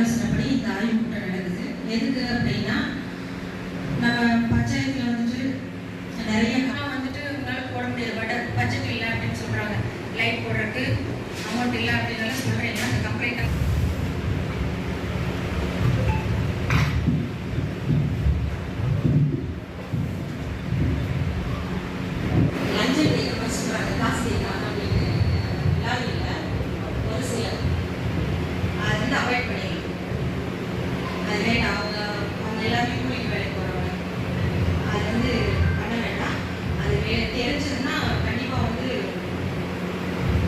ஆலோசனைப்படி இந்த ஆய்வு கூட்டம் நடக்குது. எதுக்கு அப்படின்னா, நம்ம பஞ்சாயத்தில் வந்துட்டு நிறைய வந்துட்டு உங்களால் போட முடியாது, பட்ஜெட் இல்லை அப்படின்னு சொல்கிறாங்க. லைட் போடுறதுக்கு அமௌண்ட் இல்லை அப்படின்னு சொல்கிறீங்க. அந்த கம்ப்ளைண்ட் அவங்க எல்லாருமே கூலிக்கு வேலைக்கு போகிறவங்க. அது வந்து பண்ண வேண்டாம். அது தெரிஞ்சதுன்னா கண்டிப்பாக வந்து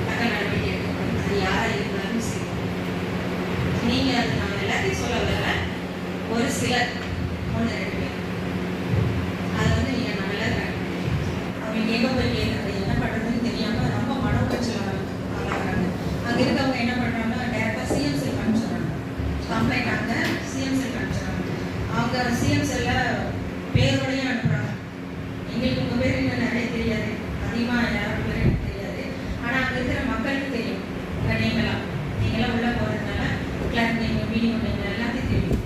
தக்க நடவடிக்கை எடுக்கணும். அது யாராக இருந்தாலும் சரி. நீங்கள் அது நான் எல்லாத்தையும் சொல்ல வரல, ஒரு சிலர் 1-2 பேர் அதை வந்து நீங்கள் நல்லா அவங்களுக்கு எங்கே போய் கேட்குறது, என்ன பண்ணுறதுன்னு தெரியாமல் ரொம்ப மன உளைச்சல் ஆளாகிறாங்க. அங்கே இருக்கவங்க என்ன பண்ணுறாங்கன்னா டேரெக்டாக சிஎம் செல் அனுப்பிச்சிடுறாங்க. கம்ப்ளைண்ட் அங்கே சிஎம் செல் அனுப்பிச்சிடுறாங்க. அவங்க சிஎம் செல்லில் பேரோடையும் அனுப்புகிறாங்க. எங்களுக்கு உங்கள் பேர் இன்னும் நிறைய தெரியாது, அதிகமாக யாரோட பேர் எனக்கு தெரியாது. ஆனால் அங்கே இருக்கிற மக்களுக்கு தெரியும். உங்கள் நீங்களாம் உள்ளே போகிறதுனால கிளர்க் நேம், மீடியோ நேம் எல்லாத்தையும் தெரியும்.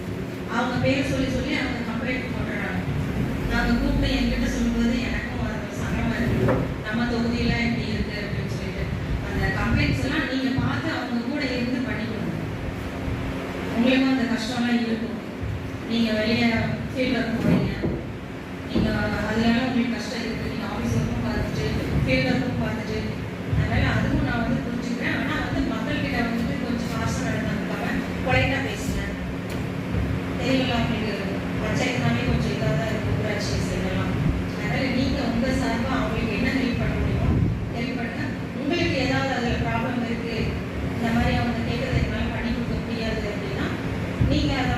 அவங்க பேர் சொல்லி சொல்லி அவங்க கம்ப்ளைண்ட் போட்டுறாங்க. நாங்கள் கூப்பிட்டு என்கிட்ட சொல்லும்போது எனக்கும் அது சங்கடமாக இருக்குது. நம்ம தொகுதியில் இப்படி இருக்குது அப்படின்னு சொல்லிட்டு அந்த கம்ப்ளைண்ட்ஸ் எல்லாம் நீங்கள் பார்த்து அவங்க கூட இருந்து பண்ணிக்கணும். உங்களுக்கும் அந்த கஷ்டம்லாம் இருக்கும். நீங்கள் வெளியே ஃபீல்ட் ஒர்க் போகிறீங்க, நீங்கள் அதனால உங்களுக்கு கஷ்டம் இருக்குது. நீங்கள் ஆஃபீஸ் ஒர்க்கும் பார்த்துட்டு ஃபீல்ட் ஒர்க்கும் பார்த்துட்டு, அதனால் அதுவும் நான் வந்து புரிஞ்சுக்கிறேன். ஆனால் வந்து மக்கள்கிட்ட வந்துட்டு கொஞ்சம் ஃபாஸ்ட்டாக நடந்தாங்க, பொலைட்டாக பேசுகிறேன். தெரியல அவங்களுக்கு பஞ்சாயத்துனாலே கொஞ்சம் இதாக தான் இருக்குது, ஊராட்சி சைடெல்லாம். அதனால் நீங்கள் உங்கள் சார்பாக அவங்களுக்கு என்ன ஹெல்ப் பண்ண முடியுமோ ஹெல்ப் பண்ணுங்கள். உங்களுக்கு ஏதாவது அதில் ப்ராப்ளம் இருக்குது, இந்த மாதிரி அவங்க கேட்குறது என்னால் பண்ணி கொடுக்க முடியாது அப்படின்னா நீங்கள் அதை